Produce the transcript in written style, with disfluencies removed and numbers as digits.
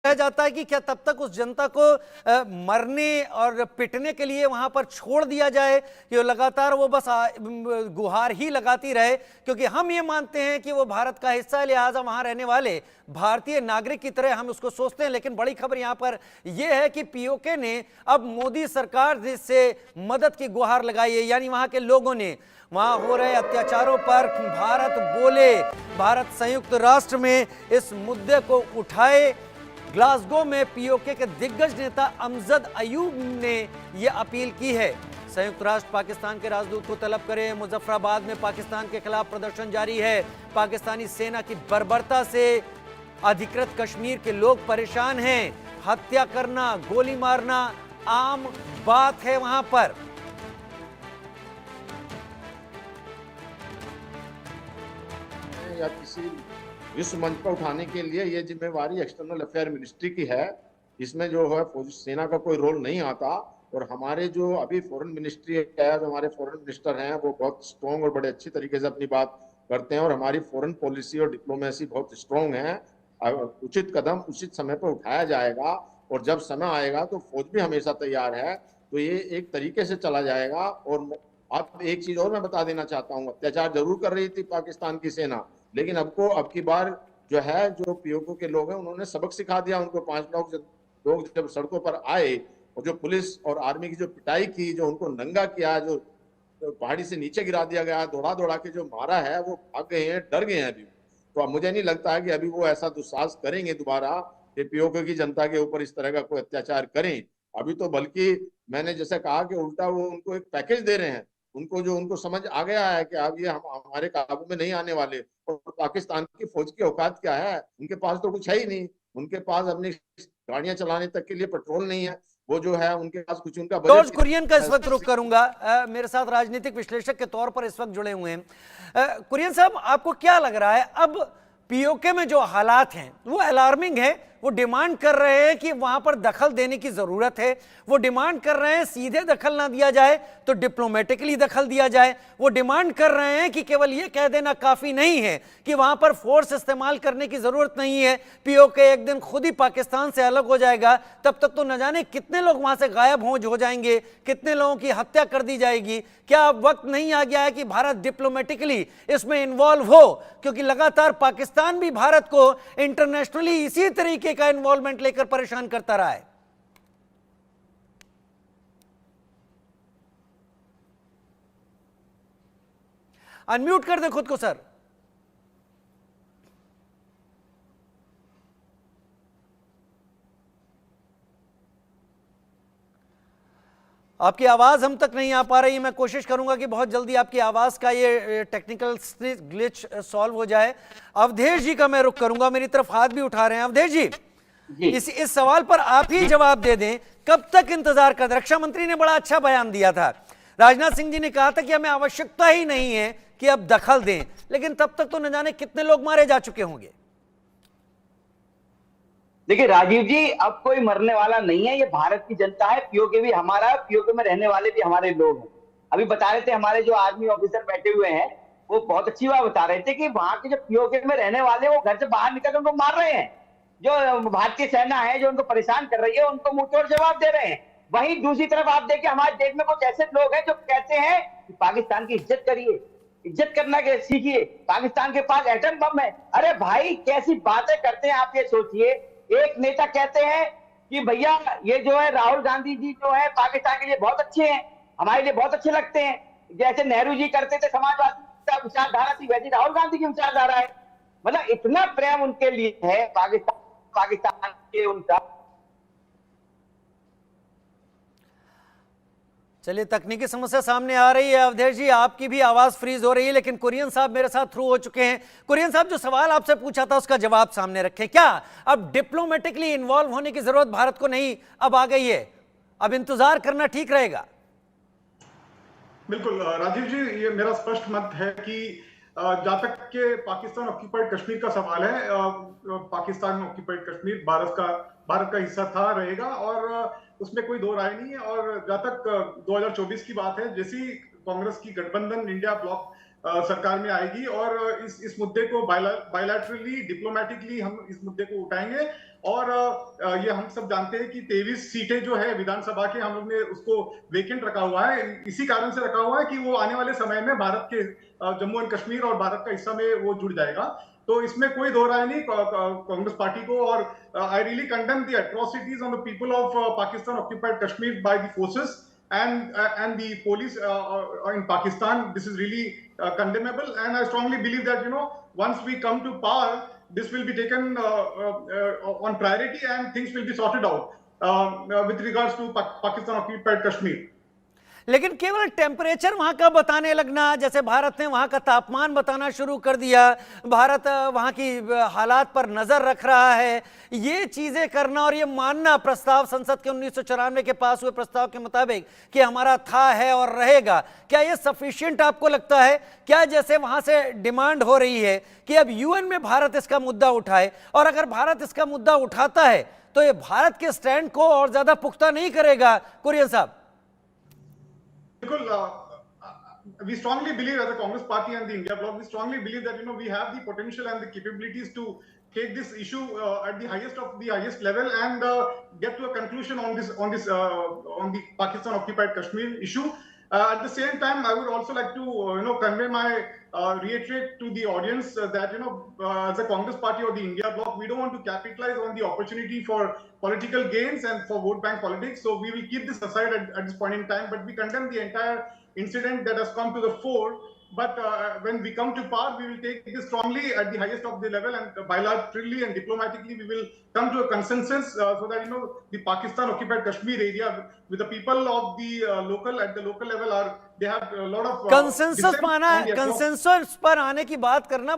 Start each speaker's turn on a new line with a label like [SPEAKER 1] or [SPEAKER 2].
[SPEAKER 1] रह जाता है कि क्या तब तक उस जनता को मरने और पिटने के लिए वहां पर छोड़ दिया जाए कि लगातार वो बस गुहार ही लगाती रहे, क्योंकि हम ये मानते हैं कि वो भारत का हिस्सा है, लिहाजा वहां रहने वाले भारतीय नागरिक की तरह हम उसको सोचते हैं। लेकिन बड़ी खबर यहां पर यह है कि पीओके ने अब मोदी सरकार से मदद की गुहार लगाई है, यानी वहां के लोगों ने वहां हो रहे अत्याचारों पर भारत बोले, भारत संयुक्त राष्ट्र में इस मुद्दे को उठाए। ग्लासगो में पीओके के दिग्गज नेता अमजद अयूब ने यह अपील की है। संयुक्त राष्ट्र पाकिस्तान के राजदूत को तलब करे। मुजफ्फराबाद में पाकिस्तान के खिलाफ प्रदर्शन जारी है। पाकिस्तानी सेना की बर्बरता से अधिकृत कश्मीर के लोग परेशान हैं। हत्या करना, गोली मारना आम बात है वहां पर।
[SPEAKER 2] या किसी विश्व मंच पर उठाने के लिए ये जिम्मेवारी एक्सटर्नल अफेयर मिनिस्ट्री की है। इसमें जो है फौजी सेना का कोई रोल नहीं आता। और हमारे जो अभी फॉरेन मिनिस्ट्री है, जो हमारे फॉरेन मिनिस्टर हैं, वो बहुत स्ट्रॉन्ग और बड़े अच्छी तरीके से अपनी बात करते हैं और हमारी फॉरेन पॉलिसी और डिप्लोमेसी बहुत स्ट्रॉन्ग है। उचित कदम उचित समय पर उठाया जाएगा और जब समय आएगा तो फौज भी हमेशा तैयार है। तो ये एक तरीके से चला जाएगा। और अब एक चीज और मैं बता देना चाहता हूँ, अत्याचार जरूर कर रही थी पाकिस्तान की सेना, लेकिन अब की बार जो है, जो पीओके के लोग हैं, उन्होंने सबक सिखा दिया उनको। 5 लोग जब सड़कों पर आए और जो पुलिस और आर्मी की जो पिटाई की, जो उनको नंगा किया, जो पहाड़ी से नीचे गिरा दिया गया, दौड़ा दौड़ा के जो मारा है, वो भाग गए हैं, डर गए हैं अभी। तो अब मुझे नहीं लगता है कि अभी वो ऐसा दुस्साहस करेंगे दोबारा कि पीओके की जनता के ऊपर इस तरह का कोई अत्याचार करें। अभी तो बल्कि मैंने जैसे कहा कि उल्टा वो उनको एक पैकेज दे रहे हैं। उनको समझ आ गया है कि अब ये हम हमारे काबू में नहीं आने वाले। और पाकिस्तान की फौज की औकात क्या है? उनके पास तो कुछ है ही नहीं। उनके पास अपनी गाड़ियां चलाने तक के लिए पेट्रोल नहीं है। वो जो है उनके पास कुछ, उनका
[SPEAKER 1] जॉर्ज
[SPEAKER 2] बजट।
[SPEAKER 1] कुरियन का इस वक्त रुख करूंगा। मेरे साथ राजनीतिक विश्लेषक के तौर पर इस वक्त जुड़े हुए हैं। कुरियन साहब, आपको क्या लग रहा है अब पीओके में जो हालात हैं वो अलार्मिंग है? वो डिमांड कर रहे हैं कि वहां पर दखल देने की जरूरत है। वो डिमांड कर रहे हैं सीधे दखल ना दिया जाए तो डिप्लोमेटिकली दखल दिया जाए। वो डिमांड कर रहे हैं कि केवल यह कह देना काफी नहीं है कि वहां पर फोर्स इस्तेमाल करने की जरूरत नहीं है, पीओके एक दिन खुद ही पाकिस्तान से अलग हो जाएगा, तब तक तो न जाने कितने लोग वहां से गायब हो जाएंगे, कितने लोगों की हत्या कर दी जाएगी। क्या अब वक्त नहीं आ गया है कि भारत डिप्लोमेटिकली इसमें इन्वॉल्व हो? क्योंकि लगातार पाकिस्तान भी भारत को इंटरनेशनली इसी तरीके का इन्वॉल्वमेंट लेकर परेशान करता रहा है। अनम्यूट कर दे खुद को सर। आपकी आवाज हम तक नहीं आ पा रही है। मैं कोशिश करूंगा कि बहुत जल्दी आपकी आवाज का ये टेक्निकल ग्लिच सॉल्व हो जाए। अवधेश जी का मैं रुख करूंगा, मेरी तरफ हाथ भी उठा रहे हैं। अवधेश जी, इस सवाल पर आप ही जवाब दे दें। कब तक इंतजार कर? रक्षा मंत्री ने बड़ा अच्छा बयान दिया था। राजनाथ सिंह जी ने कहा था कि हमें आवश्यकता ही नहीं है कि अब दखल दें, लेकिन तब तक तो न जाने कितने लोग मारे जा चुके होंगे।
[SPEAKER 3] देखिए राजीव जी, अब कोई मरने वाला नहीं है। ये भारत की जनता है। पीओके भी हमारा, पीओके में रहने वाले भी हमारे लोग हैं। अभी बता रहे थे हमारे जो आर्मी ऑफिसर बैठे हुए हैं, वो बहुत अच्छी बात बता रहे थे कि वहां के जो पीओके में रहने वाले, वो घर से बाहर निकल उनको मार रहे हैं। जो भारतीय सेना है जो उनको परेशान कर रही है, उनको मुंहतोड़ जवाब दे रहे हैं। वहीं दूसरी तरफ आप देखिए, हमारे देश में कुछ ऐसे लोग हैं जो कहते हैं कि पाकिस्तान की इज्जत करिए, इज्जत करना के सीखिए, पाकिस्तान के पास एटम बम है। अरे भाई, कैसी बातें करते हैं आप, ये सोचिए। एक नेता कहते हैं कि भैया ये जो है राहुल गांधी जी जो है पाकिस्तान के लिए बहुत अच्छे हैं, हमारे लिए बहुत अच्छे लगते हैं। जैसे नेहरू जी करते थे, समाजवादी का विचारधारा थी, वैसे राहुल गांधी की विचारधारा है। मतलब इतना प्रेम उनके लिए है पाकिस्तान के उनका।
[SPEAKER 1] चलिए, तकनीकी समस्या सामने आ रही है। अवधेश जी, आपकी भी आवाज फ्रीज हो रही है, लेकिन कुरियन साहब मेरे साथ थ्रू हो चुके हैं। कुरियन साहब, जो सवाल आपसे पूछा था उसका जवाब सामने रखें। क्या अब डिप्लोमेटिकली इन्वॉल्व होने की जरूरत भारत को नहीं अब आ गई है? अब इंतजार करना ठीक रहेगा?
[SPEAKER 4] बिल्कुल राजीव जी, ये मेरा स्पष्ट मत है कि जहां तक के पाकिस्तान ऑक्यूपाइड कश्मीर का सवाल है, पाकिस्तान ऑक्यूपाइड कश्मीर भारत का हिस्सा था, रहेगा, और उसमें कोई दो राय नहीं है। और जहां तक 2024 की बात है, जैसी कांग्रेस की गठबंधन इंडिया ब्लॉक सरकार में आएगी और इस मुद्दे को बायलैटरली डिप्लोमेटिकली हम इस मुद्दे को उठाएंगे। और ये हम सब जानते हैं कि 23 सीटें जो है विधानसभा के, हम लोग ने उसको वेकेंट रखा हुआ है, इसी कारण से रखा हुआ है कि वो आने वाले समय में भारत के जम्मू एंड कश्मीर और भारत का हिस्सा में वो जुड़ जाएगा। तो इसमें कोई दो राय नहीं कांग्रेस पार्टी को। और I really condemn the atrocities on the people of Pakistan occupied Kashmir by the forces and the police in Pakistan. This is really condemnable, and I strongly believe that once we come to power, this will be taken on priority and things will be sorted out with regards to Pakistan occupied Kashmir.
[SPEAKER 1] लेकिन केवल temperature वहां का बताने लगना, जैसे भारत ने वहां का तापमान बताना शुरू कर दिया, भारत वहां की हालात पर नजर रख रहा है, ये चीजें करना और ये मानना प्रस्ताव संसद के 1994 के पास हुए प्रस्ताव के मुताबिक कि हमारा था, है और रहेगा, क्या ये सफिशिएंट आपको लगता है? क्या जैसे वहां से डिमांड हो रही है कि अब यूएन में भारत इसका मुद्दा उठाए, और अगर भारत इसका मुद्दा उठाता है तो ये भारत के स्टैंड को और ज्यादा पुख्ता नहीं करेगा? कुरियन साहब,
[SPEAKER 4] we strongly believe as a Congress party and the India bloc, we strongly believe that we have the potential and the capabilities to take this issue at the highest level and get to a conclusion on the Pakistan occupied Kashmir issue. At the same time, I would also like to convey my reiterate to the audience that as a Congress party or the India bloc, we don't want to capitalize on the opportunity for political gains and for vote bank politics. So we will keep this aside at this point in time, but we condemn the entire incident that has come to the fore. But when we come to power, we will take this strongly at the highest of the level, and bilaterally and diplomatically we will come to a consensus so that the Pakistan occupied Kashmir area with the people of the local level they have a lot of
[SPEAKER 1] consensus पर आने की बात करना